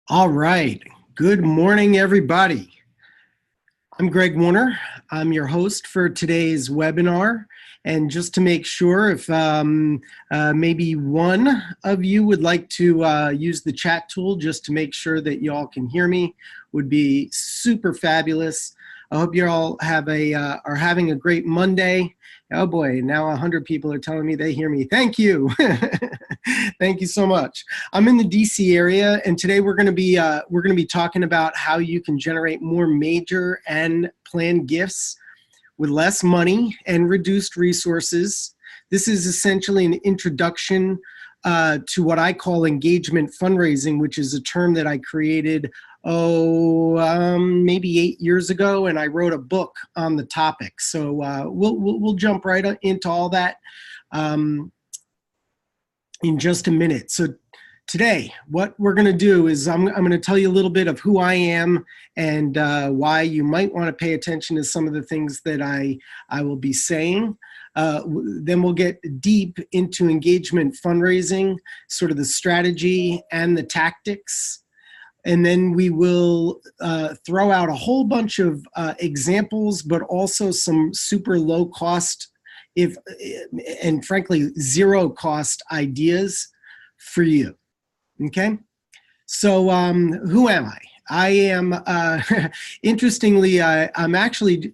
All right. Good morning, everybody. I'm Greg Warner. I'm your host for today's webinar. And just to make sure if maybe one of you would like to use the chat tool just to make sure that you all can hear me, would be super fabulous. I hope you all are having a great Monday. Oh boy, now 100 people are telling me they hear me. Thank you. Thank you so much. I'm in the DC area, and today we're going to be talking about how you can generate more major and planned gifts with less money and reduced resources. This is essentially an introduction to what I call engagement fundraising, which is a term that I created maybe 8 years ago, and I wrote a book on the topic. So we'll jump right into all that in just a minute. So today, what we're going to do is I'm going to tell you a little bit of who I am and why you might want to pay attention to some of the things that I will be saying. Then we'll get deep into engagement fundraising, sort of the strategy and the tactics. And then we will throw out a whole bunch of examples, but also some super low cost, and frankly, zero cost ideas for you. Okay, so who am I? I am, interestingly, I'm actually,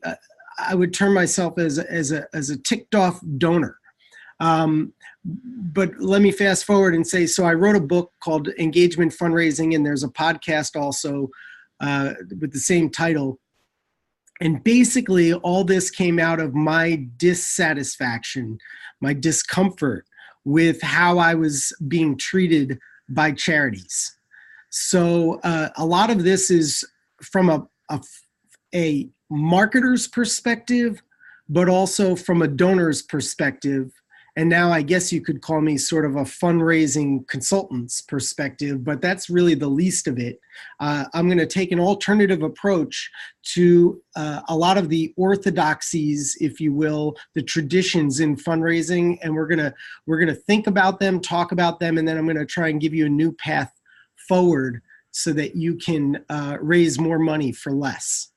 I would term myself as a ticked off donor. But let me fast forward and say, so I wrote a book called Engagement Fundraising, and there's a podcast also with the same title. And basically, all this came out of my dissatisfaction, my discomfort with how I was being treated by charities. So a lot of this is from a marketer's perspective, but also from a donor's perspective. And now I guess you could call me sort of a fundraising consultant's perspective, but that's really the least of it. I'm going to take an alternative approach to a lot of the orthodoxies, if you will, the traditions in fundraising, and we're gonna think about them, talk about them, and then I'm going to try and give you a new path forward so that you can raise more money for less.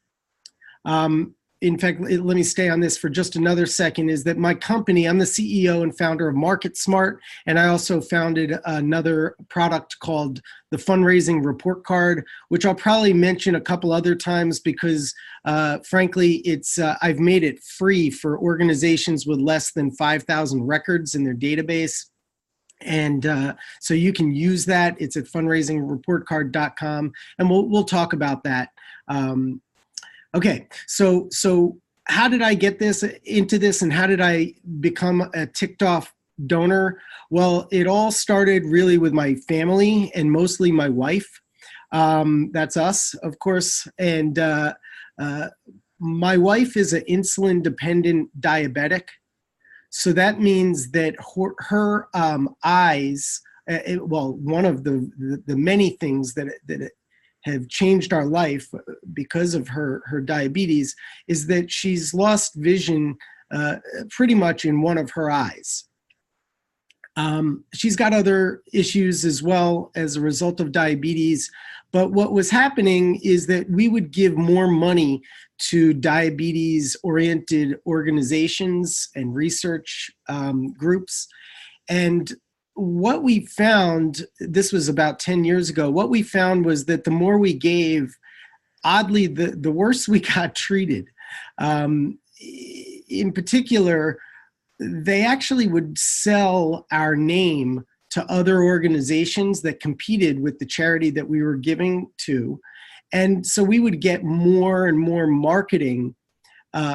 In fact, let me stay on this for just another second, is that my company, I'm the CEO and founder of MarketSmart, and I also founded another product called the Fundraising Report Card, which I'll probably mention a couple other times because, frankly, I've made it free for organizations with less than 5,000 records in their database. And so you can use that. It's at fundraisingreportcard.com, and we'll talk about that. Okay, so how did I get into this, and how did I become a ticked off donor? Well, it all started really with my family and mostly my wife. That's us, of course. And my wife is an insulin dependent diabetic. So that means that her eyes, one of the many things that have changed our life because of her diabetes is that she's lost vision pretty much in one of her eyes. She's got other issues as well as a result of diabetes, but what was happening is that we would give more money to diabetes-oriented organizations and research groups. And what we found, this was about 10 years ago, what we found was that the more we gave, oddly, the worse we got treated. In particular, they actually would sell our name to other organizations that competed with the charity that we were giving to. And so we would get more and more marketing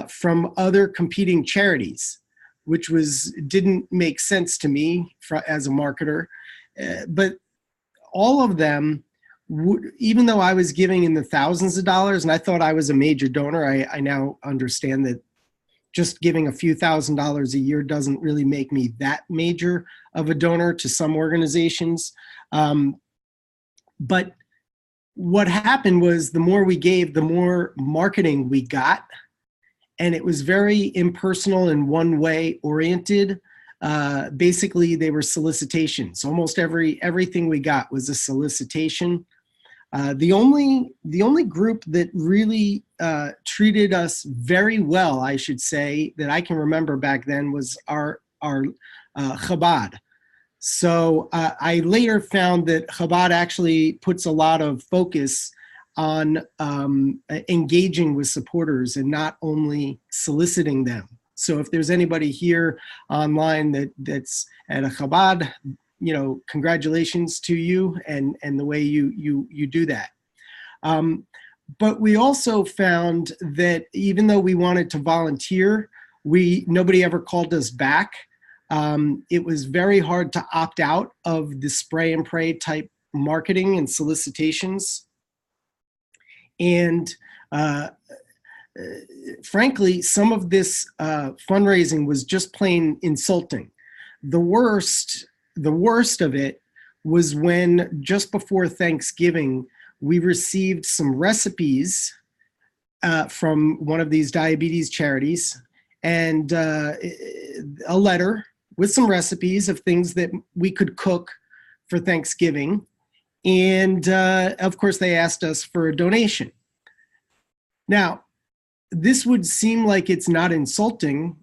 from other competing charities, which didn't make sense to me as a marketer. But all of them, even though I was giving in the thousands of dollars, and I thought I was a major donor, I now understand that just giving a few $1,000s a year doesn't really make me that major of a donor to some organizations. But what happened was the more we gave, the more marketing we got. And it was very impersonal and one-way oriented. Basically, they were solicitations. Almost everything we got was a solicitation. The only group that really treated us very well, I should say, that I can remember back then was our Chabad. So I later found that Chabad actually puts a lot of focus on engaging with supporters and not only soliciting them. So if there's anybody here online that's at a Chabad, congratulations to you and the way you do that. But we also found that even though we wanted to volunteer, nobody ever called us back. It was very hard to opt out of the spray and pray type marketing and solicitations. And frankly, some of this fundraising was just plain insulting. The worst of it was when just before Thanksgiving, we received some recipes from one of these diabetes charities and a letter with some recipes of things that we could cook for Thanksgiving. And of course, they asked us for a donation. Now, this would seem like it's not insulting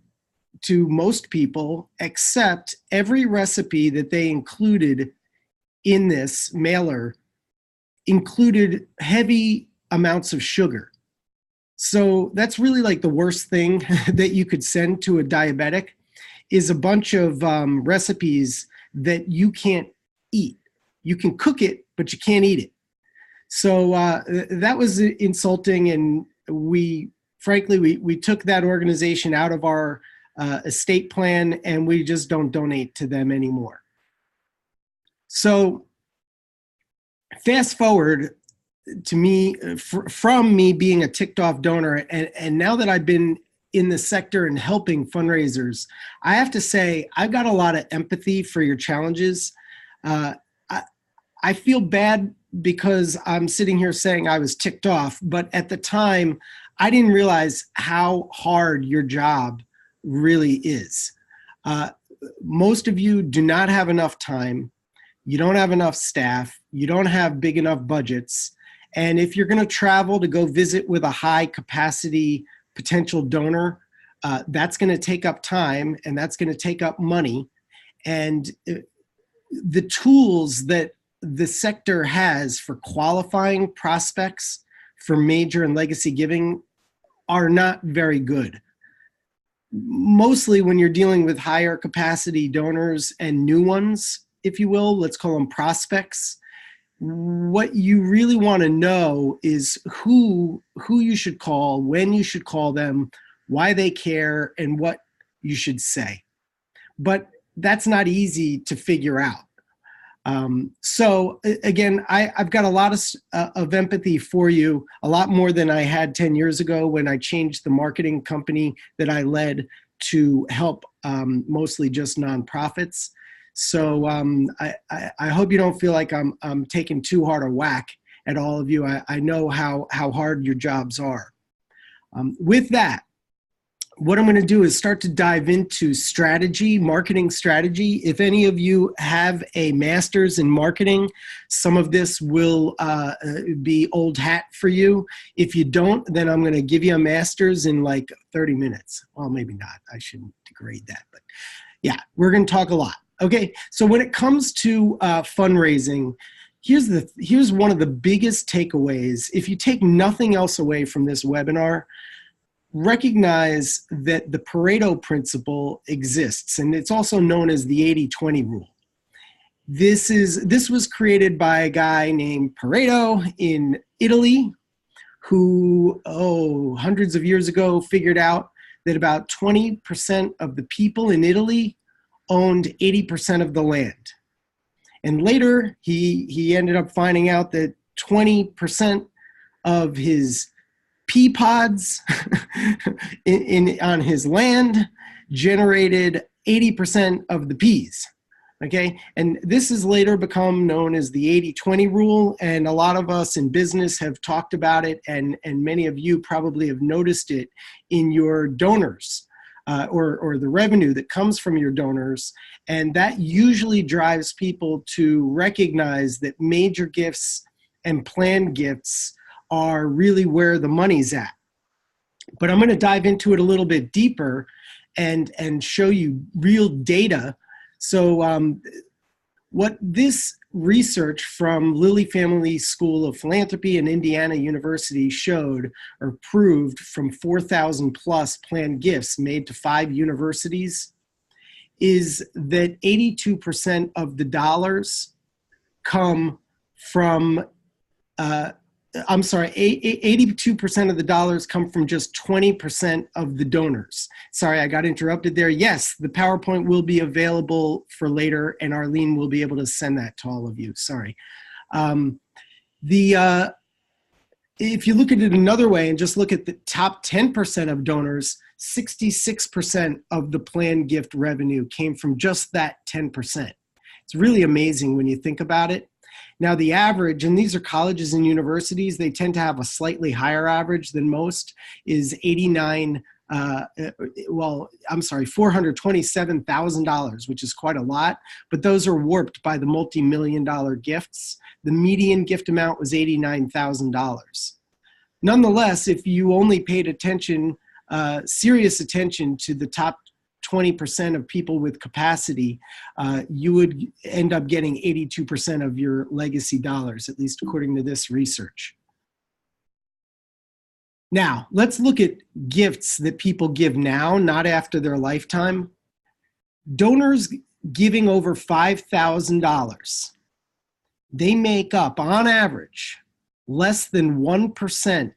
to most people, except every recipe that they included in this mailer included heavy amounts of sugar. So that's really like the worst thing that you could send to a diabetic is a bunch of recipes that you can't eat. You can cook it, but you can't eat it. So that was insulting, and we took that organization out of our estate plan, and we just don't donate to them anymore. So fast forward to me, from me being a ticked off donor, and now that I've been in the sector and helping fundraisers, I have to say I've got a lot of empathy for your challenges. I feel bad because I'm sitting here saying I was ticked off, but at the time, I didn't realize how hard your job really is. Most of you do not have enough time. You don't have enough staff. You don't have big enough budgets. And if you're going to travel to go visit with a high capacity potential donor, that's going to take up time and that's going to take up money. And the tools that the sector has for qualifying prospects for major and legacy giving are not very good. Mostly when you're dealing with higher capacity donors and new ones, if you will, let's call them prospects. What you really want to know is who you should call, when you should call them, why they care, and what you should say. But that's not easy to figure out. So again, I've got a lot of empathy for you, a lot more than I had 10 years ago when I changed the marketing company that I led to help mostly just nonprofits. So I hope you don't feel like I'm taking too hard a whack at all of you. I know how hard your jobs are. With that, what I'm going to do is start to dive into strategy, marketing strategy. If any of you have a master's in marketing, some of this will be old hat for you. If you don't, then I'm going to give you a master's in like 30 minutes. Well, maybe not. I shouldn't degrade that. But yeah, we're going to talk a lot. Okay, so when it comes to fundraising, here's one of the biggest takeaways. If you take nothing else away from this webinar, recognize that the Pareto principle exists, and it's also known as the 80-20 rule. This was created by a guy named Pareto in Italy, who hundreds of years ago figured out that about 20% of the people in Italy owned 80% of the land. And later, he ended up finding out that 20% of his pea pods on his land generated 80% of the peas. Okay, and this has later become known as the 80-20 rule, and a lot of us in business have talked about it, and many of you probably have noticed it in your donors. Or the revenue that comes from your donors. And that usually drives people to recognize that major gifts and planned gifts are really where the money's at. But I'm going to dive into it a little bit deeper and show you real data. So what this research from Lilly Family School of Philanthropy and Indiana University showed or proved from 4,000 plus planned gifts made to 5 universities is that 82% of the dollars come from, 82% of the dollars come from just 20% of the donors. Sorry, I got interrupted there. Yes, the PowerPoint will be available for later, and Arlene will be able to send that to all of you. Sorry. If you look at it another way and just look at the top 10% of donors, 66% of the planned gift revenue came from just that 10%. It's really amazing when you think about it. Now the average, and these are colleges and universities, they tend to have a slightly higher average than most, is $427,000, which is quite a lot, but those are warped by the multi-million-dollar gifts. The median gift amount was $89,000. Nonetheless, if you only paid attention, serious attention to the top 20% of people with capacity, you would end up getting 82% of your legacy dollars, at least according to this research. Now, let's look at gifts that people give now, not after their lifetime. Donors giving over $5,000, they make up, on average, less than 1%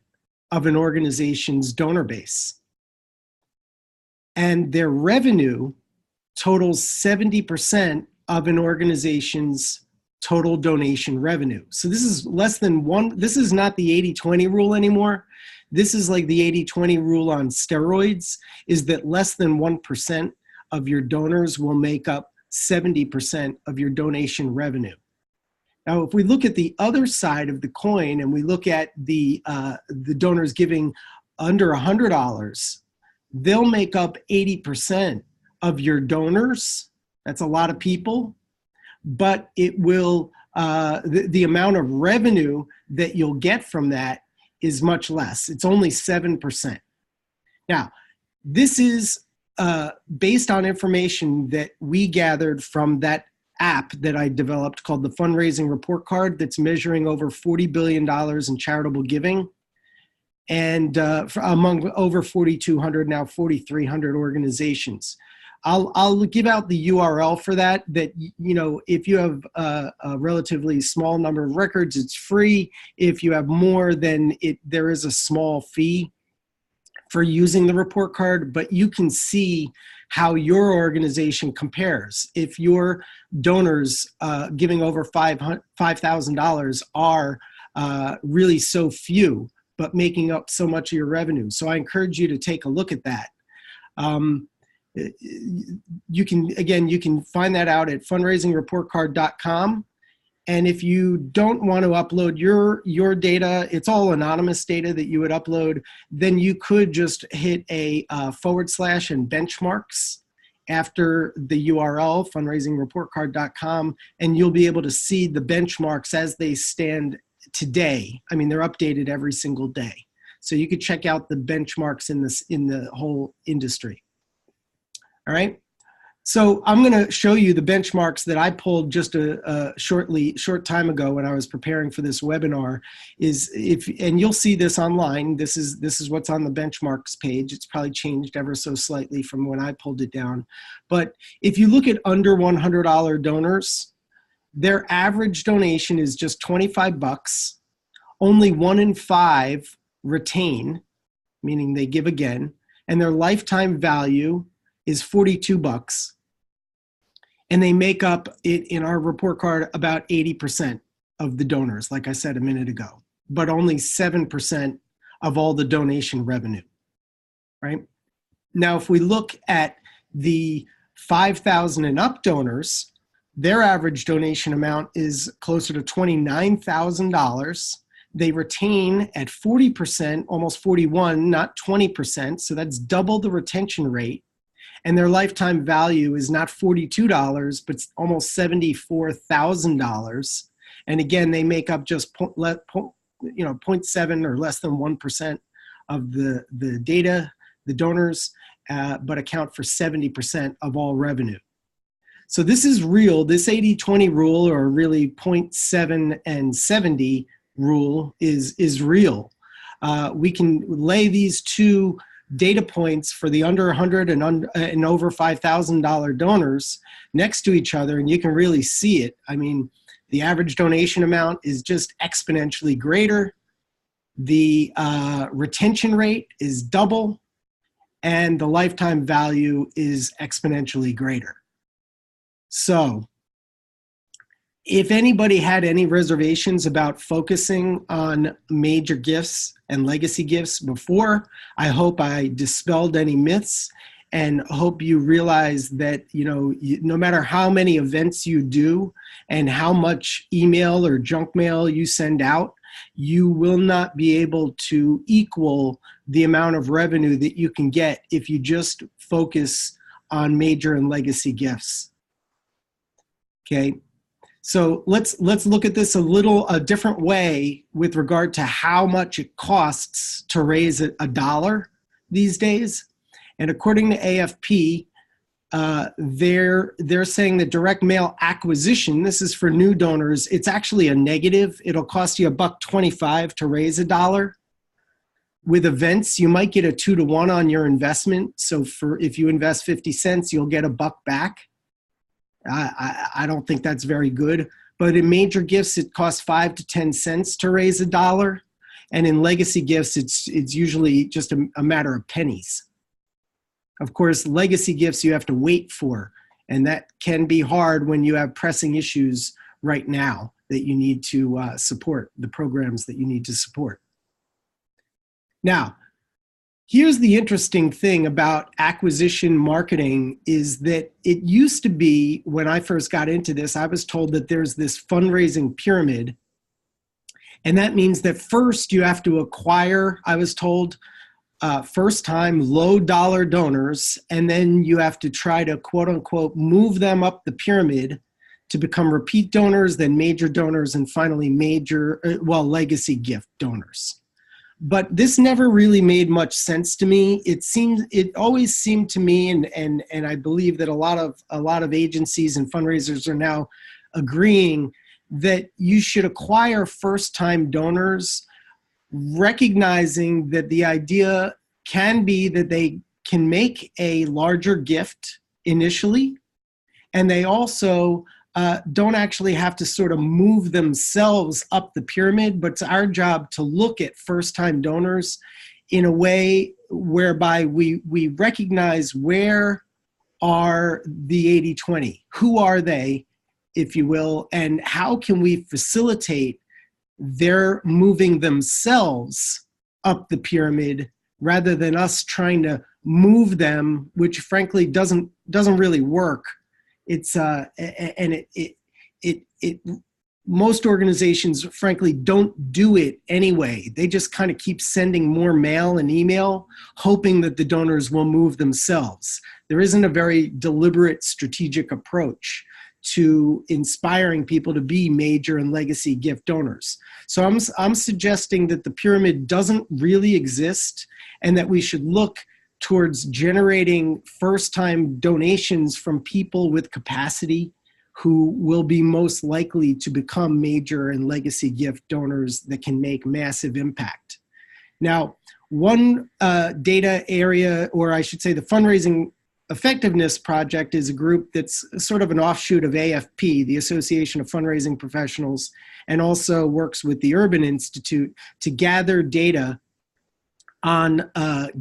of an organization's donor base. And their revenue totals 70% of an organization's total donation revenue. So this is less than one. This is not the 80-20 rule anymore. This is like the 80-20 rule on steroids, is that less than 1% of your donors will make up 70% of your donation revenue. Now, if we look at the other side of the coin and we look at the donors giving under $100, they'll make up 80% of your donors. That's a lot of people, but it will, the amount of revenue that you'll get from that is much less. It's only 7%. Now, this is based on information that we gathered from that app that I developed called the Fundraising Report Card that's measuring over $40 billion in charitable giving. And among over 4,200, now 4,300 organizations. I'll give out the URL for that, you know, if you have a relatively small number of records, it's free. If you have more, then there is a small fee for using the report card, but you can see how your organization compares. If your donors giving over $5,000 are really so few, but making up so much of your revenue. So I encourage you to take a look at that. You can find that out at fundraisingreportcard.com. And if you don't want to upload your data, it's all anonymous data that you would upload, then you could just hit a / and benchmarks after the URL, fundraisingreportcard.com, and you'll be able to see the benchmarks as they stand today. I mean, they're updated every single day. So you could check out the benchmarks in the whole industry. All right. So I'm going to show you the benchmarks that I pulled just a short time ago when I was preparing for this webinar. And you'll see this online. This is what's on the benchmarks page. It's probably changed ever so slightly from when I pulled it down. But if you look at under $100 donors, their average donation is just $25. Only 1 in 5 retain, meaning they give again, and their lifetime value is $42. And they make up it in our report card about 80% of the donors, like I said a minute ago, but only 7% of all the donation revenue, right? Now, if we look at the 5,000 and up donors, their average donation amount is closer to $29,000. They retain at 40%, almost 41, not 20%. So that's double the retention rate. And their lifetime value is not $42, but almost $74,000. And again, they make up just 0.7 or less than 1% of the data, the donors, but account for 70% of all revenue. So this is real. This 80-20 rule, or really 0.7 and 70 rule, is real. We can lay these two data points for the under 100 and over $5,000 donors next to each other, and you can really see it. I mean, the average donation amount is just exponentially greater. The retention rate is double, and the lifetime value is exponentially greater. So if anybody had any reservations about focusing on major gifts and legacy gifts before, I hope I dispelled any myths, and hope you realize that, no matter how many events you do and how much email or junk mail you send out, you will not be able to equal the amount of revenue that you can get if you just focus on major and legacy gifts. Okay. So let's look at this a different way with regard to how much it costs to raise a dollar these days. And according to AFP, they're saying that direct mail acquisition, this is for new donors, it's actually a negative. It'll cost you $1.25 to raise a dollar. With events, you might get a 2-to-1 on your investment. So if you invest 50 cents, you'll get $1 back. I don't think that's very good. But in major gifts, it costs 5 to 10 cents to raise a dollar. And in legacy gifts, it's usually just a matter of pennies. Of course, legacy gifts you have to wait for, and that can be hard when you have pressing issues right now that you need to support, the programs that you need to support. Now, here's the interesting thing about acquisition marketing is that it used to be, when I first got into this, I was told that there's this fundraising pyramid. And that means that first you have to acquire, I was told, first-time low-dollar donors, and then you have to try to, quote-unquote, move them up the pyramid to become repeat donors, then major donors, and finally legacy gift donors. But this never really made much sense to me. It always seemed to me, and I believe that a lot of agencies and fundraisers are now agreeing that you should acquire first-time donors, recognizing that the idea can be that they can make a larger gift initially, and they also don't actually have to sort of move themselves up the pyramid, but it's our job to look at first-time donors in a way whereby we recognize where are the 80-20, who are they, if you will, and how can we facilitate their moving themselves up the pyramid rather than us trying to move them, which frankly doesn't really work. It's most organizations frankly don't do it anyway. They just kind of keep sending more mail and email, hoping that the donors will move themselves. There isn't a very deliberate strategic approach to inspiring people to be major and legacy gift donors. So I'm suggesting that the pyramid doesn't really exist, and that we should look towards generating first-time donations from people with capacity who will be most likely to become major and legacy gift donors that can make massive impact. Now, one data area, or I should say the Fundraising Effectiveness Project, is a group that's sort of an offshoot of AFP, the Association of Fundraising Professionals, and also works with the Urban Institute to gather data on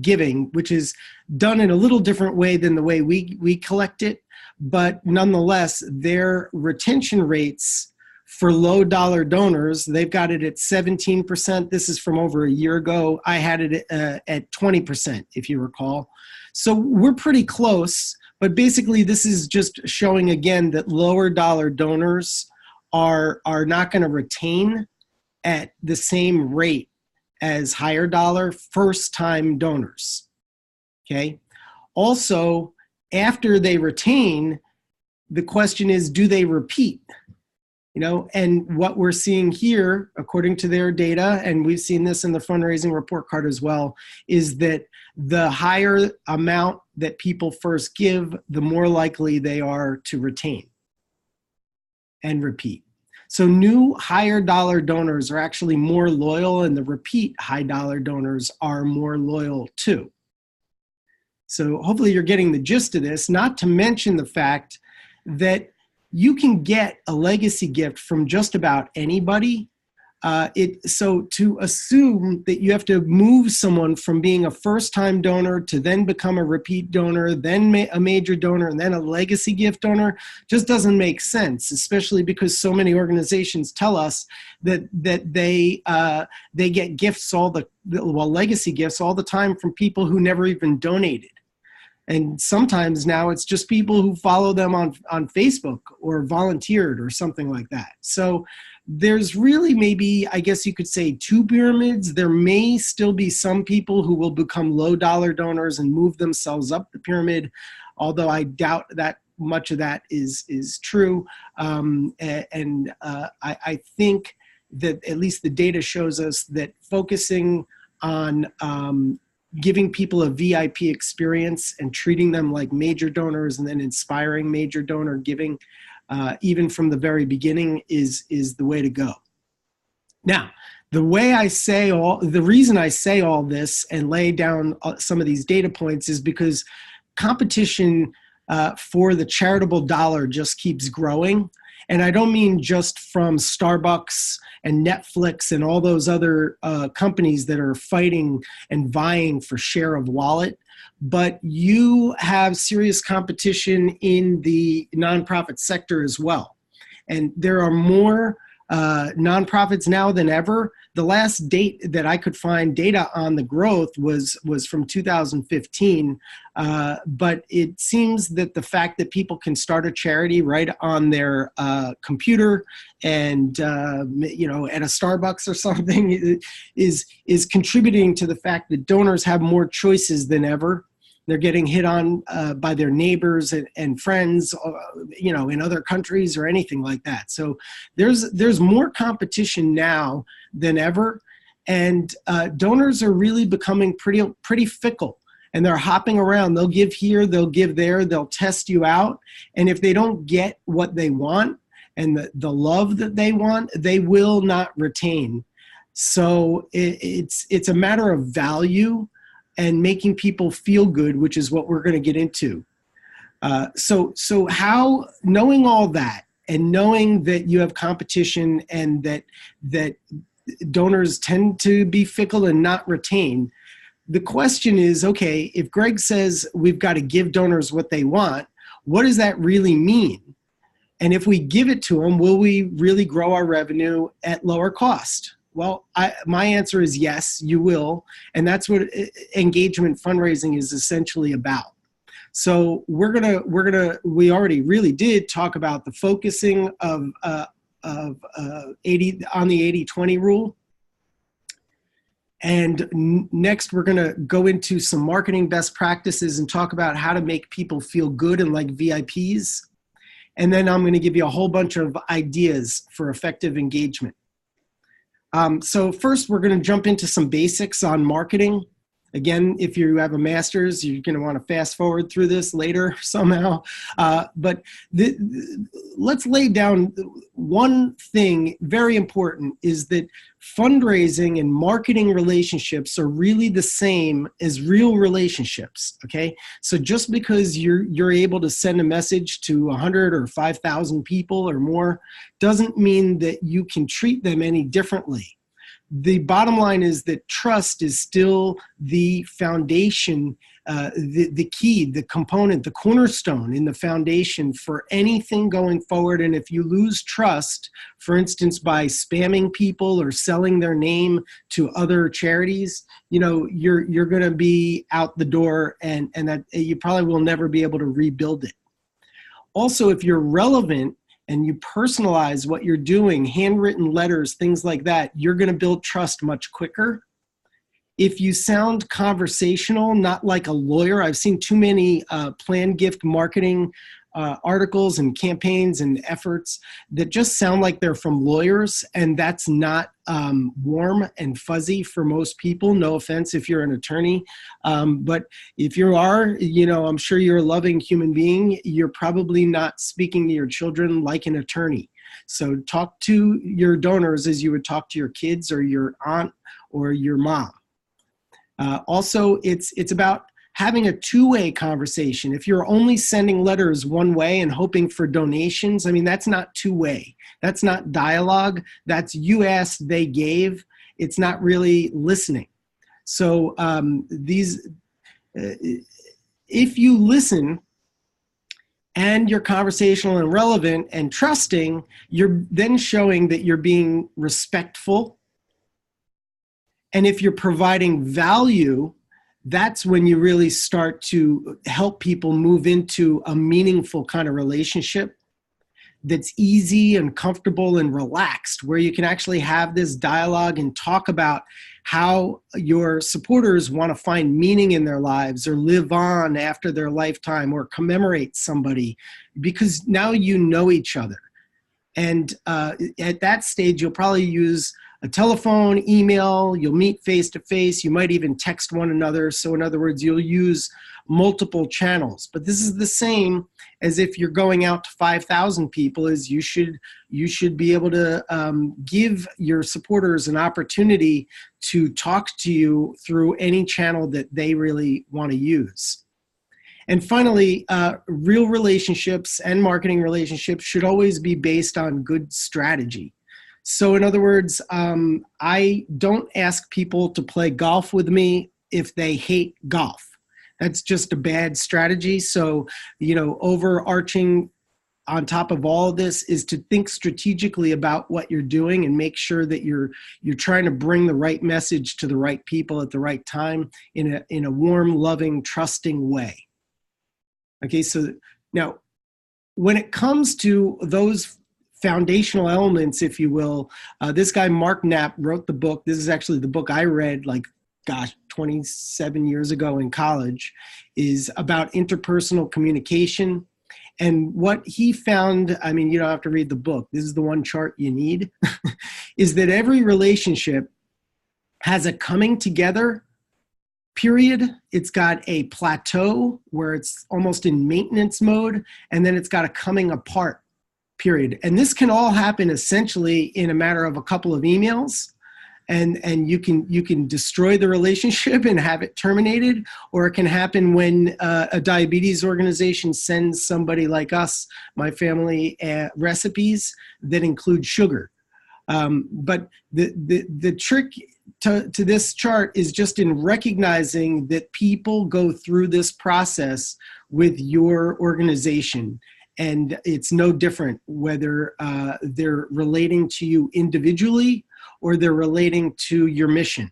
giving, which is done in a little different way than the way we collect it. But nonetheless, their retention rates for low dollar donors, they've got it at 17%. This is from over a year ago. I had it at 20%, if you recall. So we're pretty close, but basically this is just showing again that lower dollar donors are not going to retain at the same rate as higher dollar first-time donors, okay? Also, after they retain, the question is, do they repeat? And what we're seeing here, according to their data, and we've seen this in the fundraising report card as well, is that the higher amount that people first give, the more likely they are to retain and repeat. So new higher dollar donors are actually more loyal, and the repeat high dollar donors are more loyal too. So hopefully you're getting the gist of this, not to mention the fact that you can get a legacy gift from just about anybody. So to assume that you have to move someone from being a first-time donor to then become a repeat donor, then a major donor, and then a legacy gift donor just doesn't make sense, especially because so many organizations tell us that they get gifts legacy gifts all the time from people who never even donated. And sometimes now it's just people who follow them on Facebook or volunteered or something like that. So there's really maybe, I guess you could say, two pyramids. There may still be some people who will become low dollar donors and move themselves up the pyramid, although I doubt that much of that is true. I think that at least the data shows us that focusing on giving people a VIP experience and treating them like major donors and then inspiring major donor giving, even from the very beginning, is the way to go. Now, the reason I say all this and lay down some of these data points is because competition for the charitable dollar just keeps growing. And I don't mean just from Starbucks and Netflix and all those other companies that are fighting and vying for share of wallet, but you have serious competition in the nonprofit sector as well. And there are more nonprofits now than ever. The last date that I could find data on the growth was from 2015, but it seems that the fact that people can start a charity right on their computer and at a Starbucks or something is contributing to the fact that donors have more choices than ever. They're getting hit on by their neighbors and friends, in other countries or anything like that. So there's more competition now than ever, and donors are really becoming pretty fickle, and they're hopping around. They'll give here, they'll give there, they'll test you out, and if they don't get what they want and the love that they want, they will not retain. So it's a matter of value and making people feel good, which is what we're going to get into. So how, knowing all that and knowing that you have competition and that donors tend to be fickle and not retain, the question is, okay, if Greg says we've got to give donors what they want, what does that really mean? And if we give it to them, will we really grow our revenue at lower cost? Well, my answer is yes, you will. And that's what engagement fundraising is essentially about. So we already really did talk about the focusing of 80 on the 80-20 rule. And next, we're going to go into some marketing best practices and talk about how to make people feel good and like VIPs. And then I'm going to give you a whole bunch of ideas for effective engagement. So first, we're going to jump into some basics on marketing. Again, if you have a master's, you're going to want to fast forward through this later somehow. But let's lay down one thing very important, is that fundraising and marketing relationships are really the same as real relationships, okay? So just because you're able to send a message to 100 or 5,000 people or more doesn't mean that you can treat them any differently. The bottom line is that trust is still the foundation, the key, the component, the cornerstone in the foundation for anything going forward. And if you lose trust, for instance, by spamming people or selling their name to other charities, you're going to be out the door, and that you probably will never be able to rebuild it. Also, if you're relevant and you personalize what you're doing, handwritten letters, things like that, you're going to build trust much quicker. If you sound conversational, not like a lawyer, I've seen too many planned gift marketing articles and campaigns and efforts that just sound like they're from lawyers, and that's not warm and fuzzy for most people. No offense if you're an attorney, but if you are, I'm sure you're a loving human being. You're probably not speaking to your children like an attorney. So talk to your donors as you would talk to your kids or your aunt or your mom. Also, it's about having a two-way conversation. If you're only sending letters one way and hoping for donations, I mean, that's not two-way. That's not dialogue. That's you asked, they gave. It's not really listening. So if you listen and you're conversational and relevant and trusting, you're then showing that you're being respectful. And if you're providing value, that's when you really start to help people move into a meaningful kind of relationship that's easy and comfortable and relaxed, where you can actually have this dialogue and talk about how your supporters want to find meaning in their lives or live on after their lifetime or commemorate somebody, because now you know each other. And at that stage, you'll probably use a telephone, email, you'll meet face-to-face, you might even text one another. So in other words, you'll use multiple channels. But this is the same as if you're going out to 5,000 people, is you should be able to give your supporters an opportunity to talk to you through any channel that they really want to use. And finally, real relationships and marketing relationships should always be based on good strategy. So in other words, I don't ask people to play golf with me if they hate golf. That's just a bad strategy. So, overarching on top of all of this is to think strategically about what you're doing and make sure that you're trying to bring the right message to the right people at the right time in a warm, loving, trusting way. Okay, so now when it comes to those foundational elements, if you will, this guy, Mark Knapp, wrote the book. This is actually the book I read 27 years ago in college, is about interpersonal communication. And what he found, I mean, you don't have to read the book. This is the one chart you need, is that every relationship has a coming together period. It's got a plateau where it's almost in maintenance mode, and then it's got a coming apart period. And this can all happen essentially in a matter of a couple of emails, and you can destroy the relationship and have it terminated, or it can happen when a diabetes organization sends somebody like us, my family, recipes that include sugar. But the trick to this chart is just in recognizing that people go through this process with your organization. And it's no different whether they're relating to you individually or they're relating to your mission.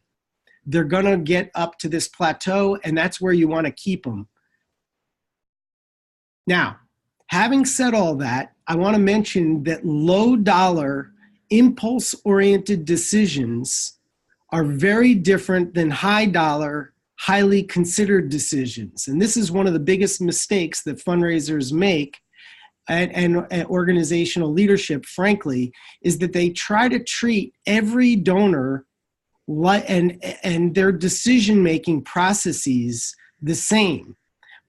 They're gonna get up to this plateau, and that's where you wanna keep them. Now, having said all that, I wanna mention that low dollar, impulse-oriented decisions are very different than high dollar, highly considered decisions. And this is one of the biggest mistakes that fundraisers make, and organizational leadership, frankly, is that they try to treat every donor and their decision-making processes the same.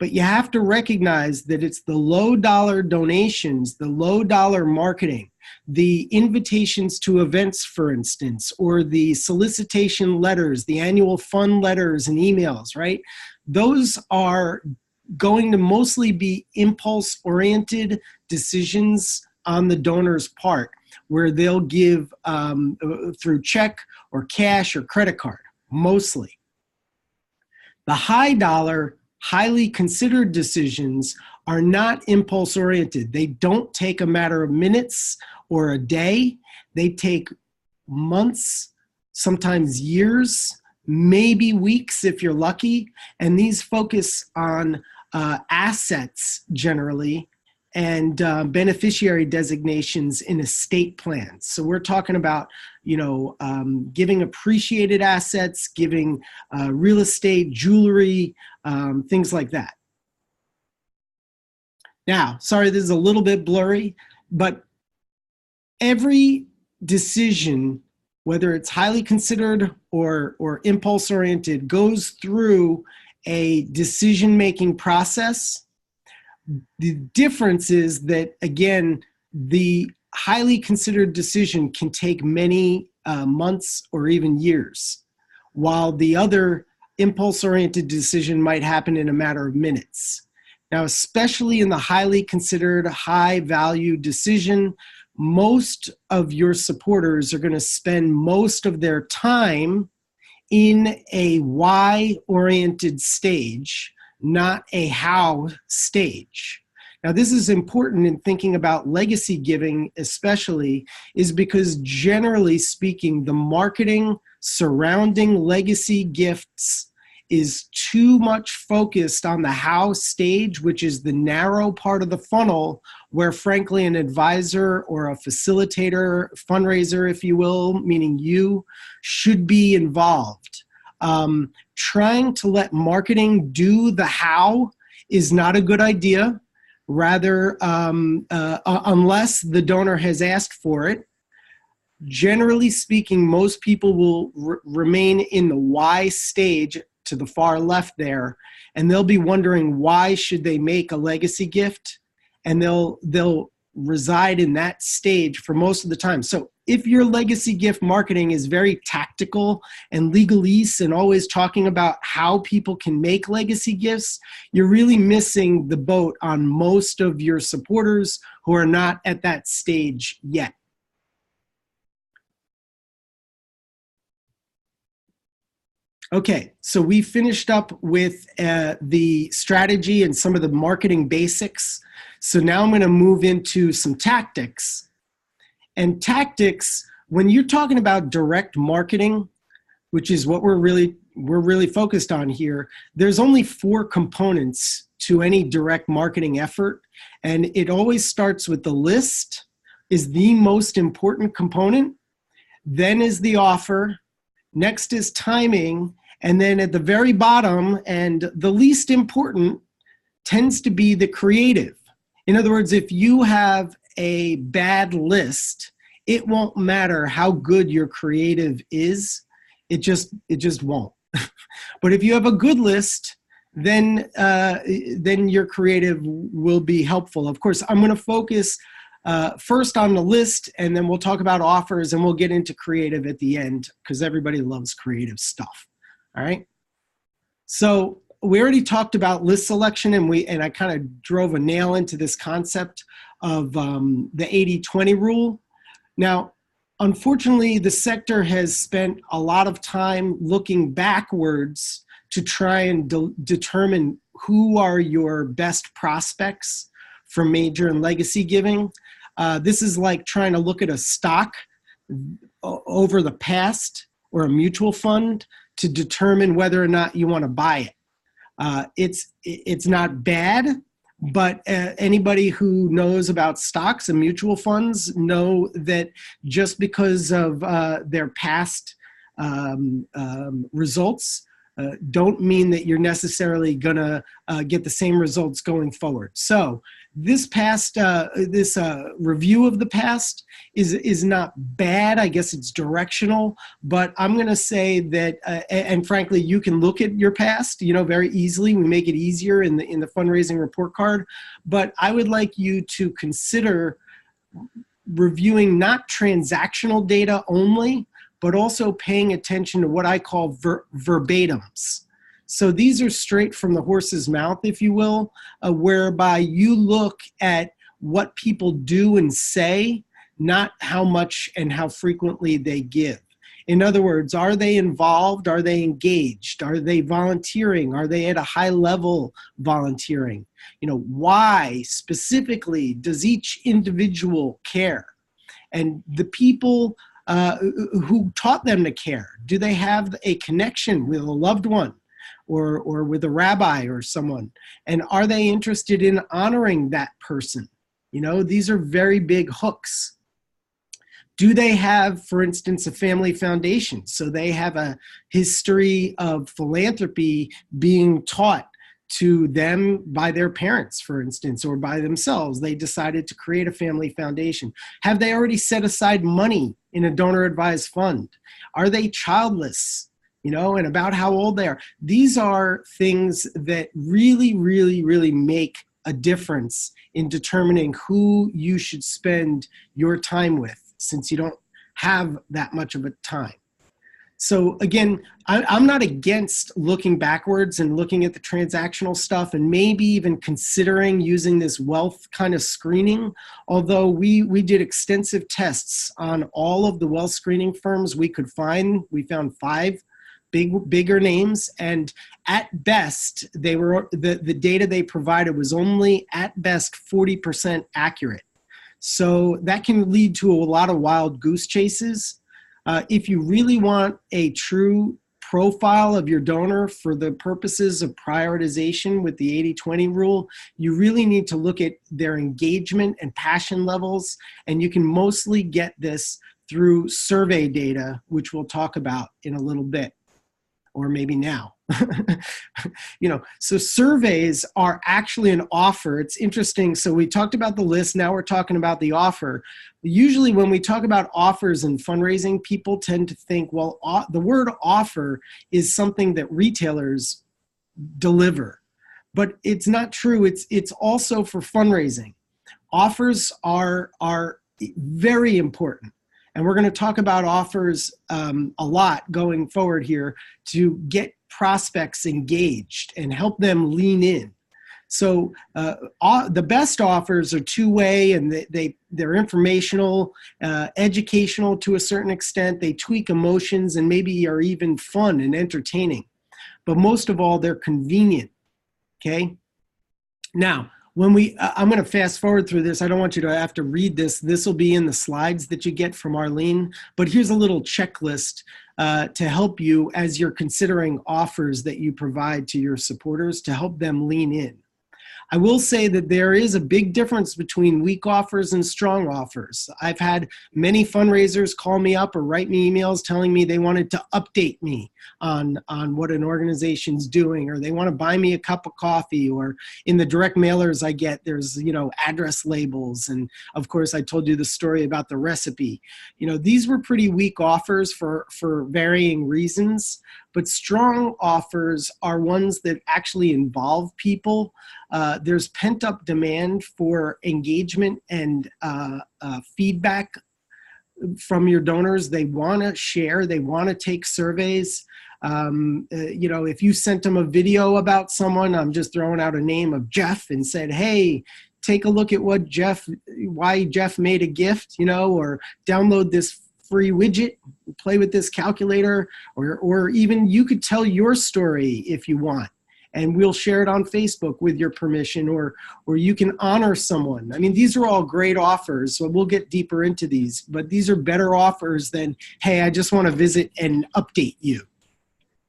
But you have to recognize that it's the low-dollar donations, the low-dollar marketing, the invitations to events, for instance, or the solicitation letters, the annual fund letters and emails, right? Those are going to mostly be impulse-oriented decisions on the donor's part, where they'll give through check or cash or credit card, mostly. The high dollar, highly considered decisions are not impulse-oriented. They don't take a matter of minutes or a day. They take months, sometimes years, maybe weeks if you're lucky. And these focus on assets generally, and beneficiary designations in estate plans. So we're talking about, giving appreciated assets, giving real estate, jewelry, things like that. Now, sorry, this is a little bit blurry, but every decision, whether it's highly considered or impulse oriented, goes through a decision-making process. The difference is that, again, the highly considered decision can take many months or even years, while the other impulse-oriented decision might happen in a matter of minutes. Now, especially in the highly considered, high-value decision, most of your supporters are going to spend most of their time in a why-oriented stage, not a how stage. Now, this is important in thinking about legacy giving, especially, is because generally speaking, the marketing surrounding legacy gifts is too much focused on the how stage, which is the narrow part of the funnel where, frankly, an advisor or a facilitator, fundraiser, if you will, meaning you, should be involved. Trying to let marketing do the how is not a good idea. Rather, unless the donor has asked for it, generally speaking, most people will remain in the why stage to the far left there, and they'll be wondering why should they make a legacy gift, and they'll reside in that stage for most of the time. So if your legacy gift marketing is very tactical and legalese and always talking about how people can make legacy gifts, you're really missing the boat on most of your supporters who are not at that stage yet. Okay, so we finished up with the strategy and some of the marketing basics. So now I'm going to move into some tactics. And tactics, when you're talking about direct marketing, which is what we're really focused on here, there's only 4 components to any direct marketing effort. And it always starts with the list is the most important component. Then is the offer. Next is timing. And then at the very bottom, and the least important, tends to be the creative. In other words, if you have a bad list, it won't matter how good your creative is. It just won't. But if you have a good list, then your creative will be helpful. Of course, I'm going to focus first on the list, and then we'll talk about offers, and we'll get into creative at the end because everybody loves creative stuff. All right. So we already talked about list selection, and I kind of drove a nail into this concept of the 80-20 rule. Now, unfortunately, the sector has spent a lot of time looking backwards to try and determine who are your best prospects for major and legacy giving. This is like trying to look at a stock over the past or a mutual fund to determine whether or not you want to buy it. It's not bad, but anybody who knows about stocks and mutual funds know that just because of their past results don't mean that you're necessarily gonna get the same results going forward. So this review of the past is not bad. I guess it's directional, but I'm gonna say that, and frankly, you can look at your past, very easily. We make it easier in the fundraising report card, but I would like you to consider reviewing not transactional data only, but also paying attention to what I call verbatims. So these are straight from the horse's mouth, if you will, whereby you look at what people do and say, not how much and how frequently they give. In other words, are they involved? Are they engaged? Are they volunteering? Are they at a high level volunteering? Why specifically does each individual care? And the people who taught them to care, do they have a connection with a loved one or with a rabbi or someone? And are they interested in honoring that person? These are very big hooks. Do they have, for instance, a family foundation? So they have a history of philanthropy being taught to them by their parents, for instance, or by themselves. They decided to create a family foundation. Have they already set aside money in a donor advised fund? Are they childless? And about how old they are. These are things that really, really, really make a difference in determining who you should spend your time with, since you don't have that much of a time. So again, I'm not against looking backwards and looking at the transactional stuff and maybe even considering using this wealth kind of screening. Although we did extensive tests on all of the wealth screening firms we could find. We found 5 bigger names, and at best, they were the data they provided was only at best 40% accurate. So that can lead to a lot of wild goose chases. If you really want a true profile of your donor for the purposes of prioritization with the 80-20 rule, you really need to look at their engagement and passion levels, and you can mostly get this through survey data, which we'll talk about in a little bit, or maybe now. So surveys are actually an offer. It's interesting. So we talked about the list. Now we're talking about the offer. Usually when we talk about offers in fundraising, people tend to think, well, the word offer is something that retailers deliver, but it's not true. It's also for fundraising. Offers are very important. And we're going to talk about offers a lot going forward here to get prospects engaged and help them lean in. So the best offers are two-way, and they're informational, educational to a certain extent. They tweak emotions and maybe are even fun and entertaining. But most of all, they're convenient, okay? Now, I'm going to fast forward through this. I don't want you to have to read this. This will be in the slides that you get from Arlene. But here's a little checklist to help you as you're considering offers that you provide to your supporters to help them lean in. I will say that there is a big difference between weak offers and strong offers. I've had many fundraisers call me up or write me emails telling me they wanted to update me on what an organization's doing, or they want to buy me a cup of coffee, or in the direct mailers I get, there's, address labels. And of course, I told you the story about the recipe. These were pretty weak offers for varying reasons, but strong offers are ones that actually involve people. There's pent-up demand for engagement and feedback from your donors. They want to share. They want to take surveys. If you sent them a video about someone, I'm just throwing out a name of Jeff, and said, hey, take a look at why Jeff made a gift, or download this free widget, play with this calculator, or even you could tell your story if you want, and we'll share it on Facebook with your permission, or you can honor someone. I mean, these are all great offers, so we'll get deeper into these, but these are better offers than, hey, I just want to visit and update you.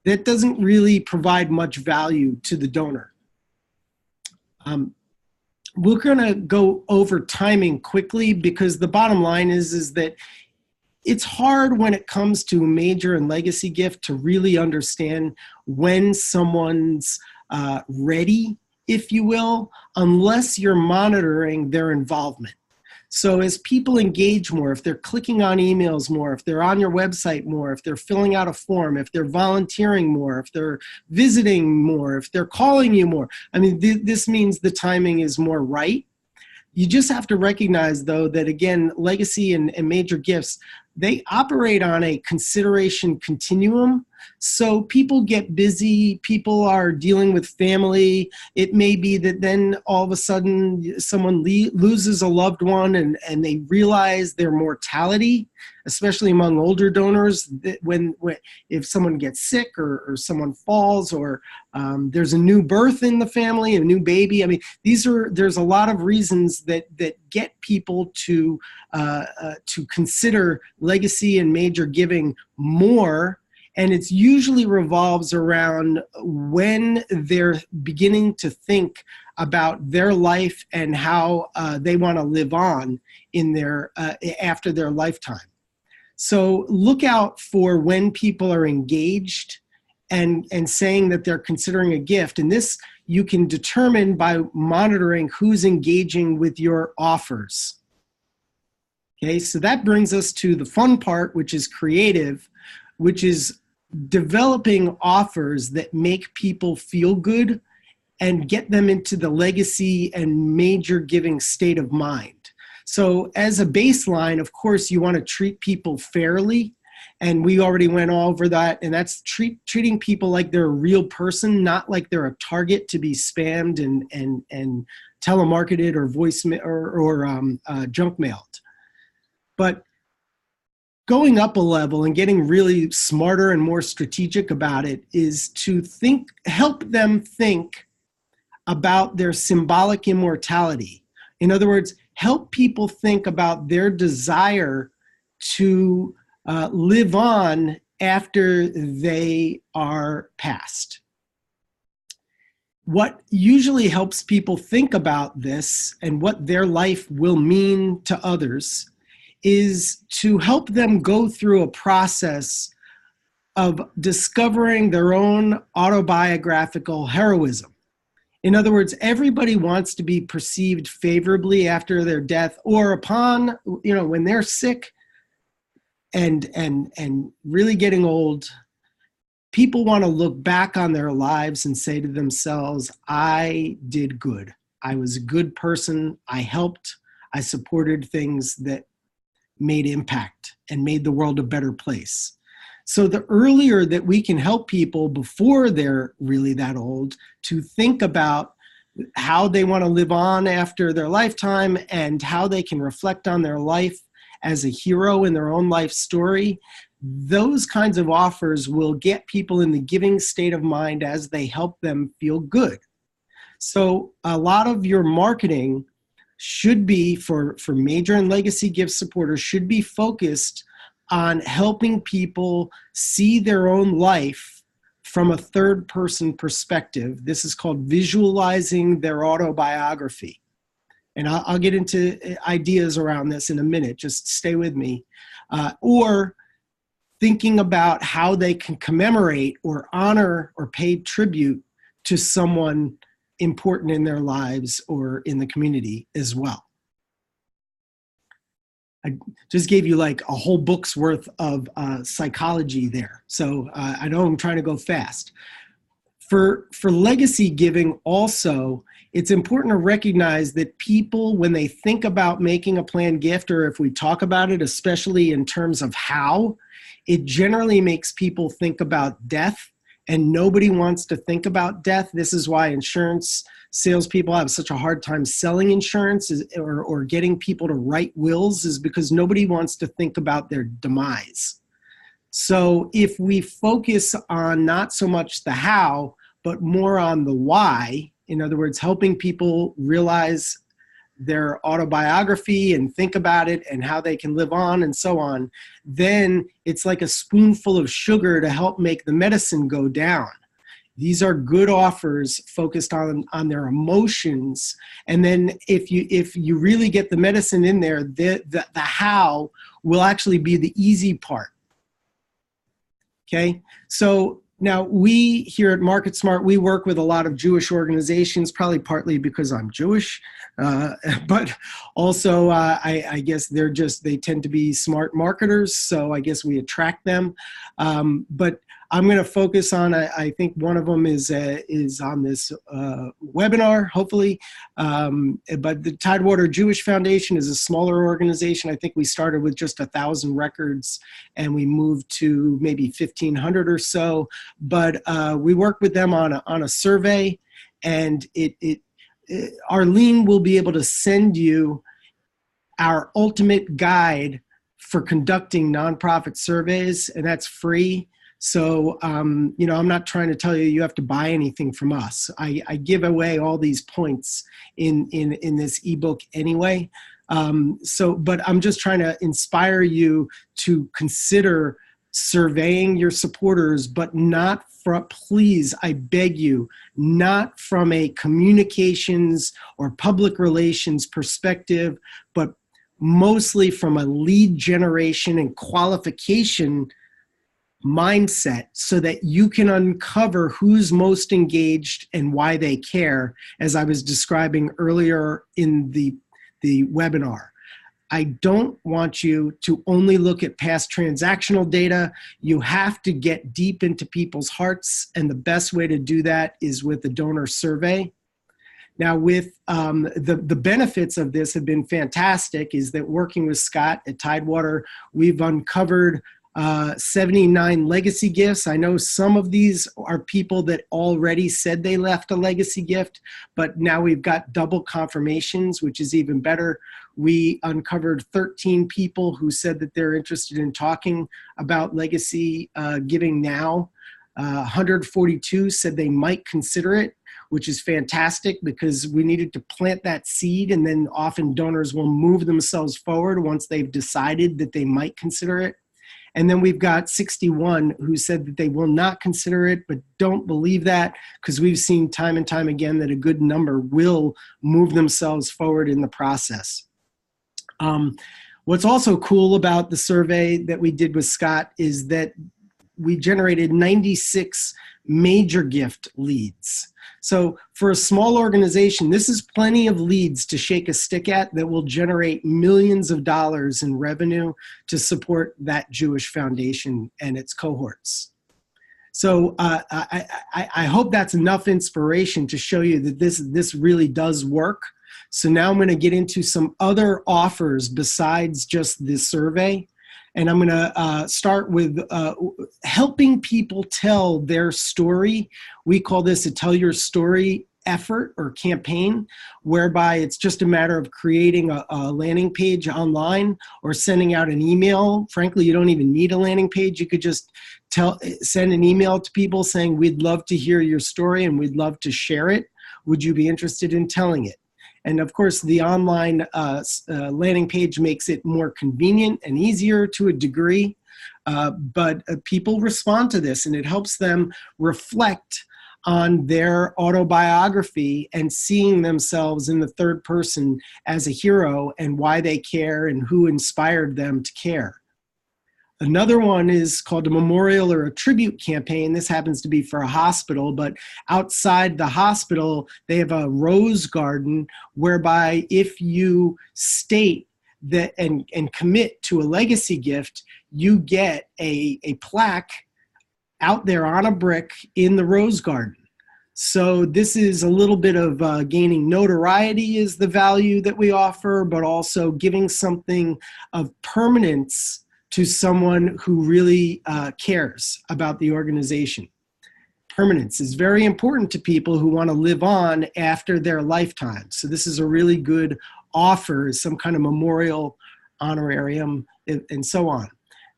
That doesn't really provide much value to the donor. We're going to go over timing quickly, because the bottom line is that it's hard when it comes to major and legacy gift to really understand when someone's ready, if you will, unless you're monitoring their involvement. So as people engage more, if they're clicking on emails more, if they're on your website more, if they're filling out a form, if they're volunteering more, if they're visiting more, if they're calling you more, I mean, this means the timing is more right. You just have to recognize, though, that again, legacy and major gifts, they operate on a consideration continuum. So people get busy, people are dealing with family. It may be that then all of a sudden someone loses a loved one and they realize their mortality, especially among older donors, that if someone gets sick or someone falls, or there's a new birth in the family, a new baby. I mean, there's a lot of reasons that get people to consider legacy and major giving more. And it usually revolves around when they're beginning to think about their life and how they want to live on in their after their lifetime. So look out for when people are engaged and saying that they're considering a gift. And this you can determine by monitoring who's engaging with your offers. Okay, so that brings us to the fun part, which is creative, which is developing offers that make people feel good and get them into the legacy and major giving state of mind. So as a baseline, of course, you want to treat people fairly. And we already went over that. And that's treating people like they're a real person, not like they're a target to be spammed and telemarketed or voicemail or junk mailed. But going up a level and getting really smarter and more strategic about it is to help them think about their symbolic immortality. In other words, help people think about their desire to live on after they are passed. What usually helps people think about this and what their life will mean to others is to help them go through a process of discovering their own autobiographical heroism. In other words, everybody wants to be perceived favorably after their death or upon, when they're sick and really getting old. People want to look back on their lives and say to themselves, I did good. I was a good person. I helped. I supported things that made impact and made the world a better place. So the earlier that we can help people before they're really that old to think about how they want to live on after their lifetime and how they can reflect on their life as a hero in their own life story, those kinds of offers will get people in the giving state of mind as they help them feel good. So a lot of your marketing should be for major and legacy gift supporters should be focused on helping people see their own life from a third person perspective. This is called visualizing their autobiography. And I'll get into ideas around this in a minute, just stay with me. Or thinking about how they can commemorate or honor or pay tribute to someone important in their lives or in the community as well. I just gave you like a whole book's worth of psychology there. So I know I'm trying to go fast. For legacy giving also, it's important to recognize that people, when they think about making a planned gift, or if we talk about it, especially in terms of how, it generally makes people think about death. And nobody wants to think about death. This is why insurance salespeople have such a hard time selling insurance or getting people to write wills, is because nobody wants to think about their demise. So if we focus on not so much the how, but more on the why, in other words, helping people realize their autobiography and think about it and how they can live on and so on, then it's like a spoonful of sugar to help make the medicine go down. These are good offers focused on their emotions. And then if you really get the medicine in there, the how will actually be the easy part. Okay, so now we here at MarketSmart, we work with a lot of Jewish organizations, probably partly because I'm Jewish, but also I guess they tend to be smart marketers, so I guess we attract them. But I'm going to focus on, I think one of them is on this webinar, hopefully. But the Tidewater Jewish Foundation is a smaller organization. I think we started with just 1,000 records and we moved to maybe 1,500 or so. But we work with them on a survey, and Arlene will be able to send you our ultimate guide for conducting nonprofit surveys, and that's free. So, I'm not trying to tell you you have to buy anything from us. I give away all these points in this ebook anyway. But I'm just trying to inspire you to consider surveying your supporters, but not please, I beg you, not from a communications or public relations perspective, but mostly from a lead generation and qualification mindset so that you can uncover who's most engaged and why they care, as I was describing earlier in the webinar. I don't want you to only look at past transactional data. You have to get deep into people's hearts, and the best way to do that is with a donor survey. Now, with the benefits of this have been fantastic, is that working with Scott at Tidewater, we've uncovered 79 legacy gifts. I know some of these are people that already said they left a legacy gift, but now we've got double confirmations, which is even better. We uncovered 13 people who said that they're interested in talking about legacy giving now. 142 said they might consider it, which is fantastic because we needed to plant that seed, and then often donors will move themselves forward once they've decided that they might consider it. And then we've got 61 who said that they will not consider it, but don't believe that, because we've seen time and time again that a good number will move themselves forward in the process. What's also cool about the survey that we did with Scott is that we generated 96 major gift leads. So for a small organization, this is plenty of leads to shake a stick at that will generate millions of dollars in revenue to support that Jewish foundation and its cohorts. So I hope that's enough inspiration to show you that this really does work. So now I'm going to get into some other offers besides just this survey. And I'm going to start with helping people tell their story. We call this a Tell Your Story effort or campaign, whereby it's just a matter of creating a landing page online or sending out an email. Frankly, you don't even need a landing page. You could just send an email to people saying, we'd love to hear your story and we'd love to share it. Would you be interested in telling it? And of course, the online landing page makes it more convenient and easier to a degree, but people respond to this, and it helps them reflect on their autobiography and seeing themselves in the third person as a hero and why they care and who inspired them to care. Another one is called a memorial or a tribute campaign. This happens to be for a hospital, but outside the hospital, they have a rose garden whereby if you state that and commit to a legacy gift, you get a plaque out there on a brick in the rose garden. So this is a little bit of gaining notoriety is the value that we offer, but also giving something of permanence to someone who really cares about the organization. Permanence is very important to people who want to live on after their lifetime. So this is a really good offer, some kind of memorial, honorarium, and so on.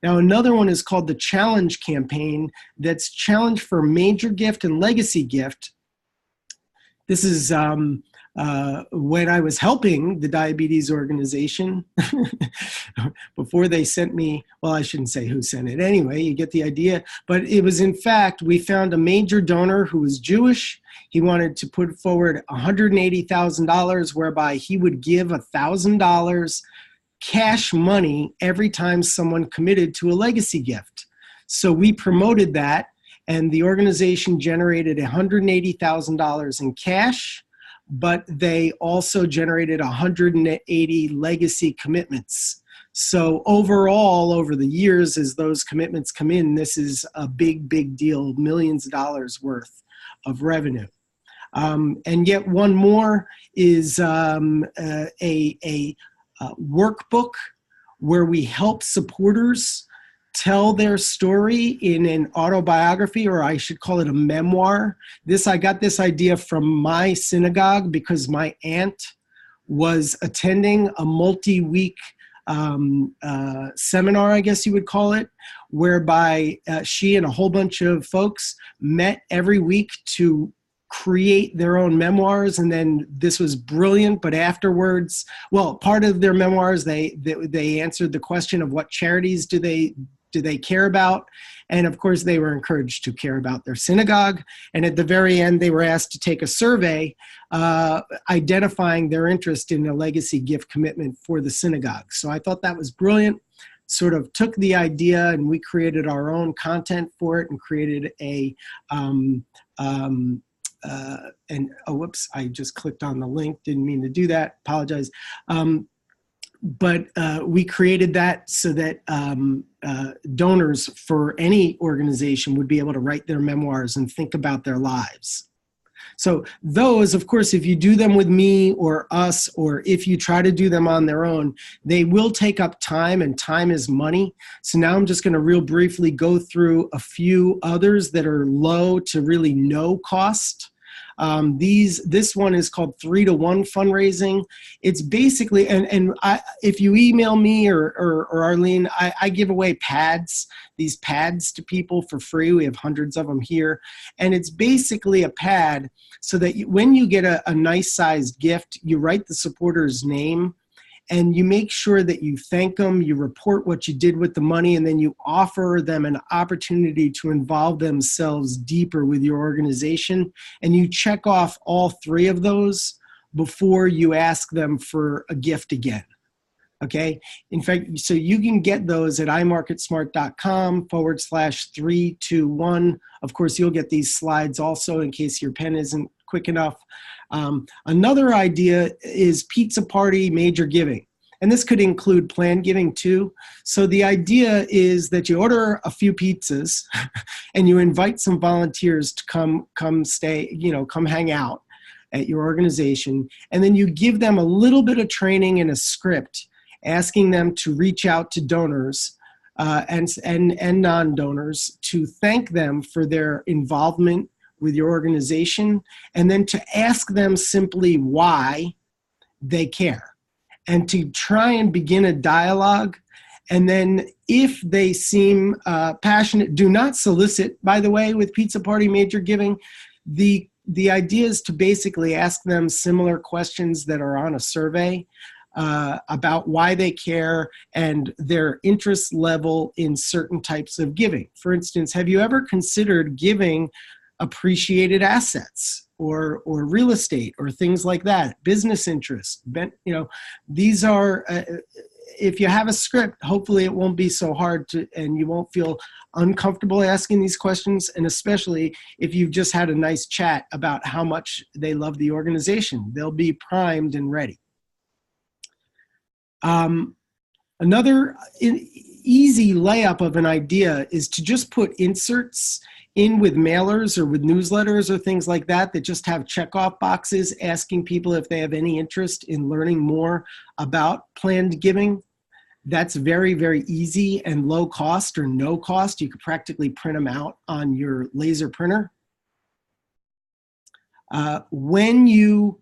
Now, another one is called the Challenge Campaign. That's challenge for major gift and legacy gift. This is when I was helping the diabetes organization before they sent me, well, I shouldn't say who sent it. Anyway, you get the idea. But it was, in fact, we found a major donor who was Jewish. He wanted to put forward $180,000, whereby he would give $1,000 cash money every time someone committed to a legacy gift. So we promoted that, and the organization generated $180,000 in cash, but they also generated 180 legacy commitments. So overall, over the years, as those commitments come in, this is a big, big deal, millions of dollars worth of revenue. And yet one more is a workbook where we help supporters tell their story in an autobiography, or I should call it a memoir. I got this idea from my synagogue because my aunt was attending a multi-week seminar, I guess you would call it, whereby she and a whole bunch of folks met every week to create their own memoirs. And then this was brilliant, but afterwards, well, part of their memoirs, they answered the question of what charities do they care about? And of course, they were encouraged to care about their synagogue. And at the very end, they were asked to take a survey identifying their interest in a legacy gift commitment for the synagogue. So I thought that was brilliant. sort of took the idea and we created our own content for it and created a, whoops, I just clicked on the link, didn't mean to do that, apologize. But we created that so that donors for any organization would be able to write their memoirs and think about their lives. So those, of course, if you do them with me or us, or if you try to do them on their own, they will take up time, and time is money. So now I'm just going to real briefly go through a few others that are low to really no cost. This one is called 3-to-1 fundraising. It's basically, if you email me or Arlene, I give away pads, these pads to people for free. We have hundreds of them here. And it's basically a pad so that when you get a nice sized gift, you write the supporter's name and you make sure that you thank them, you report what you did with the money, and then you offer them an opportunity to involve themselves deeper with your organization. And you check off all 3 of those before you ask them for a gift again. Okay. In fact, so you can get those at imarketsmart.com/321. Of course, you'll get these slides also in case your pen isn't quick enough. Another idea is pizza party major giving. And this could include planned giving too. So the idea is that you order a few pizzas and you invite some volunteers to come stay, come hang out at your organization. And then you give them a little bit of training and a script asking them to reach out to donors and non-donors to thank them for their involvement with your organization, and then to ask them simply why they care, and to try and begin a dialogue. And then if they seem passionate, do not solicit, by the way, with pizza party major giving. The idea is to basically ask them similar questions that are on a survey about why they care and their interest level in certain types of giving. For instance, have you ever considered giving appreciated assets or real estate or things like that, business interests? These are, if you have a script, hopefully it won't be so hard and you won't feel uncomfortable asking these questions, and especially if you've just had a nice chat about how much they love the organization. They'll be primed and ready. Another easy layup of an idea is to just put inserts in with mailers or with newsletters or things like that just have checkoff boxes asking people if they have any interest in learning more about planned giving. That's very, very easy and low cost or no cost. You could practically print them out on your laser printer. When you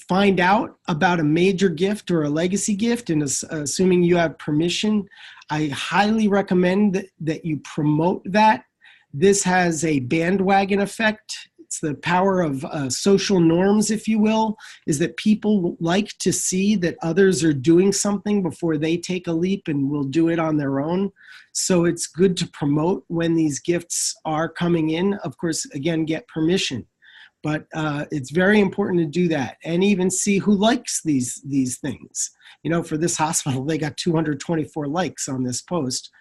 find out about a major gift or a legacy gift, and assuming you have permission, I highly recommend that you promote that. This has a bandwagon effect. It's the power of social norms, if you will, is that people like to see that others are doing something before they take a leap and will do it on their own. So it's good to promote when these gifts are coming in. Of course, again, get permission. But it's very important to do that and even see who likes these things. For this hospital, they got 224 likes on this post,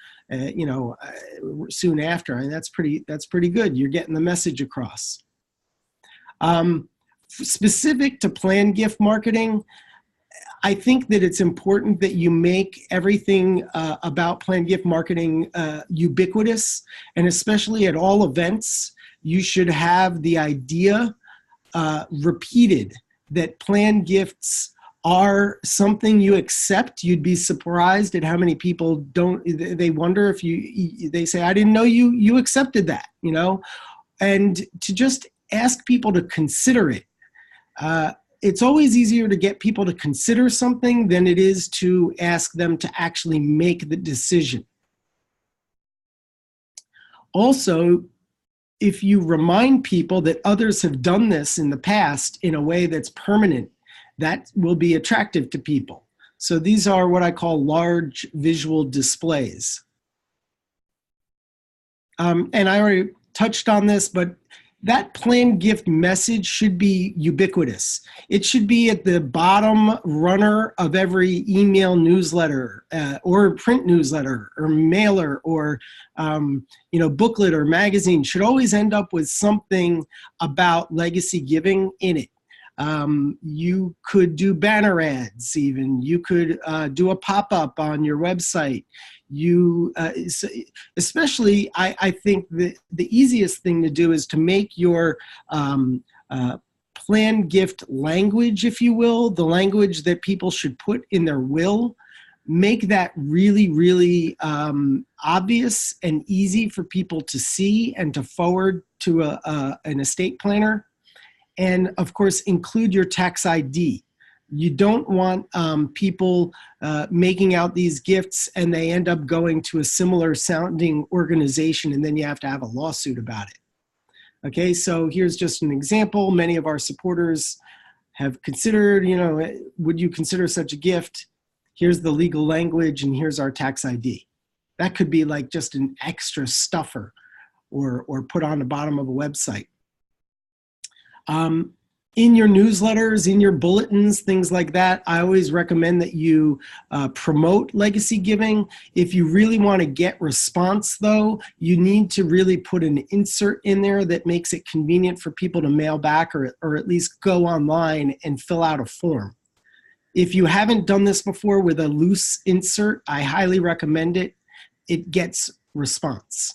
soon after. And that's pretty good. You're getting the message across. Specific to planned gift marketing, I think that it's important that you make everything about planned gift marketing ubiquitous, and especially at all events. You should have the idea repeated that planned gifts are something you accept. You'd be surprised at how many people don't. They wonder if they say, I didn't know you accepted that, and to just ask people to consider it. It's always easier to get people to consider something than it is to ask them to actually make the decision. Also, if you remind people that others have done this in the past in a way that's permanent, that will be attractive to people. So these are what I call large visual displays. And I already touched on this, but that planned gift message should be ubiquitous. It should be at the bottom runner of every email newsletter or print newsletter or mailer or booklet or magazine. Should always end up with something about legacy giving in it. You could do banner ads even. You could do a pop-up on your website. Especially, I think the easiest thing to do is to make your planned gift language, if you will, the language that people should put in their will, make that really, really obvious and easy for people to see and to forward to an estate planner. And of course, include your tax ID. You don't want people making out these gifts and they end up going to a similar sounding organization and then you have to have a lawsuit about it. Okay, so here's just an example. Many of our supporters have considered, would you consider such a gift? Here's the legal language and here's our tax ID. That could be like just an extra stuffer or put on the bottom of a website. In your newsletters, in your bulletins, things like that, I always recommend that you promote legacy giving. If you really want to get response, though, you need to really put an insert in there that makes it convenient for people to mail back or at least go online and fill out a form. If you haven't done this before with a loose insert, I highly recommend it. It gets response.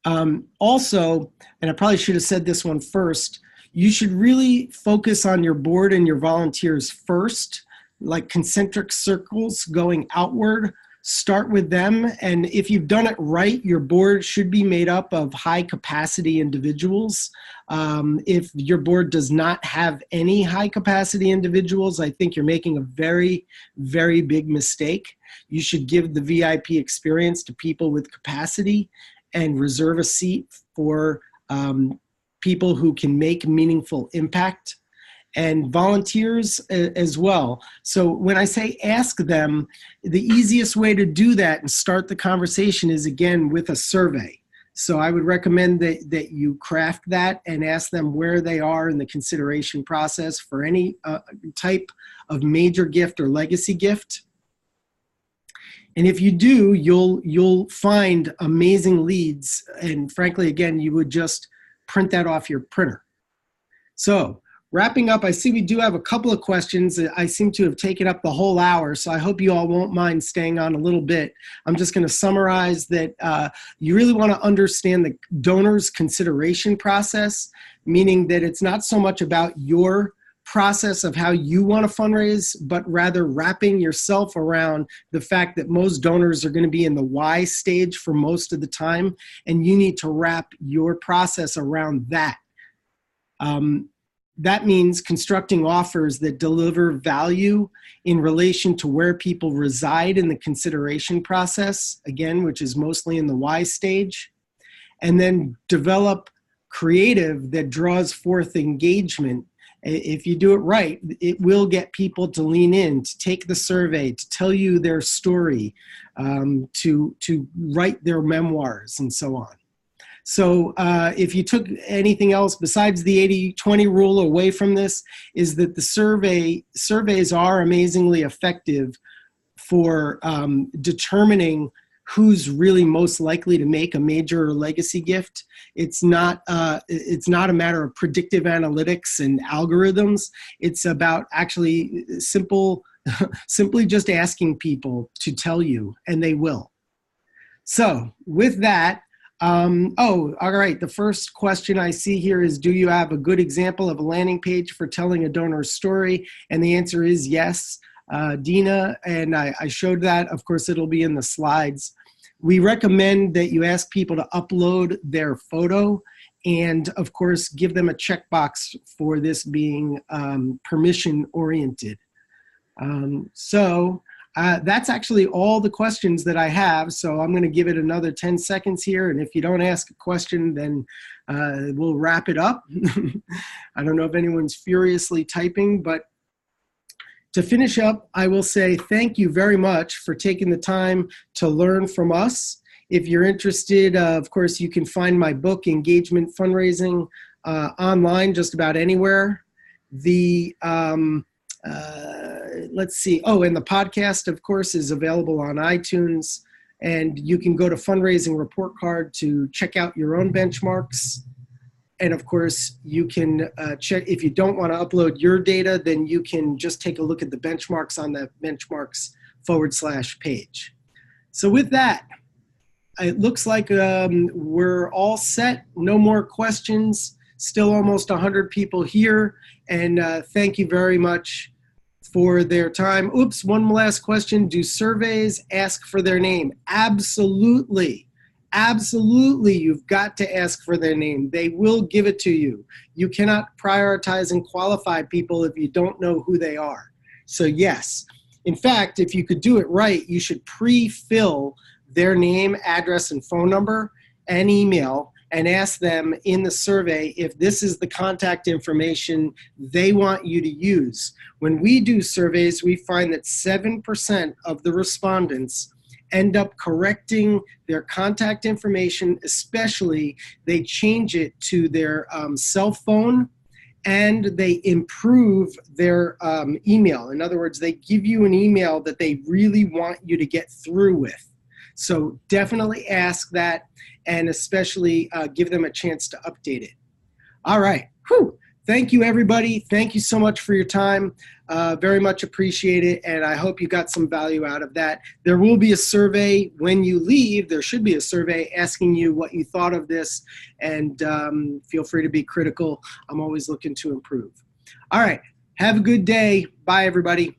Also, and I probably should have said this one first, you should really focus on your board and your volunteers first, like concentric circles going outward. Start with them, and if you've done it right, your board should be made up of high capacity individuals. If your board does not have any high capacity individuals, I think you're making a very, very big mistake. You should give the VIP experience to people with capacity and reserve a seat for people who can make meaningful impact, and volunteers as well. So when I say ask them, the easiest way to do that and start the conversation is, again, with a survey. So I would recommend that you craft that and ask them where they are in the consideration process for any type of major gift or legacy gift. And if you do, you'll find amazing leads. And frankly, again, you would just print that off your printer. So wrapping up, I see we do have a couple of questions. I seem to have taken up the whole hour, so I hope you all won't mind staying on a little bit. I'm just going to summarize that you really want to understand the donor's consideration process, meaning that it's not so much about your process of how you want to fundraise, but rather wrapping yourself around the fact that most donors are going to be in the why stage for most of the time, and you need to wrap your process around that. That means constructing offers that deliver value in relation to where people reside in the consideration process, again, which is mostly in the why stage, and then develop creative that draws forth engagement. If you do it right, it will get people to lean in, to take the survey, to tell you their story, to write their memoirs, and so on. So if you took anything else besides the 80-20 rule away from this, is that the surveys are amazingly effective for determining who's really most likely to make a major legacy gift. It's not a matter of predictive analytics and algorithms. It's about actually simply just asking people to tell you, and they will. So with that, all right, the first question I see here is, do you have a good example of a landing page for telling a donor's story? And the answer is yes. Dina, and I showed that. Of course, it'll be in the slides. We recommend that you ask people to upload their photo and, of course, give them a checkbox for this being permission-oriented. That's actually all the questions that I have, so I'm going to give it another 10 seconds here, and if you don't ask a question, then we'll wrap it up. I don't know if anyone's furiously typing, but to finish up, I will say thank you very much for taking the time to learn from us. If you're interested, of course, you can find my book, Engagement Fundraising, online just about anywhere. Let's see. Oh, and the podcast, of course, is available on iTunes. And you can go to Fundraising Report Card to check out your own benchmarks. And of course, you can check, if you don't want to upload your data, then you can just take a look at the benchmarks on the benchmarks /page. So with that, it looks like we're all set. No more questions. Still almost 100 people here. And thank you very much for their time. Oops, one last question. Do surveys ask for their name? Absolutely. Absolutely, you've got to ask for their name. They will give it to you. You cannot prioritize and qualify people if you don't know who they are. So yes, in fact, if you could do it right, you should pre-fill their name, address, and phone number and email and ask them in the survey if this is the contact information they want you to use. When we do surveys, we find that 7% of the respondents end up correcting their contact information, especially they change it to their cell phone, and they improve their email. In other words, they give you an email that they really want you to get through with. So definitely ask that, and especially give them a chance to update it. All right. Whew. Thank you, everybody. Thank you so much for your time. Very much appreciate it, and I hope you got some value out of that. There will be a survey when you leave. There should be a survey asking you what you thought of this, and feel free to be critical. I'm always looking to improve. All right. Have a good day. Bye, everybody.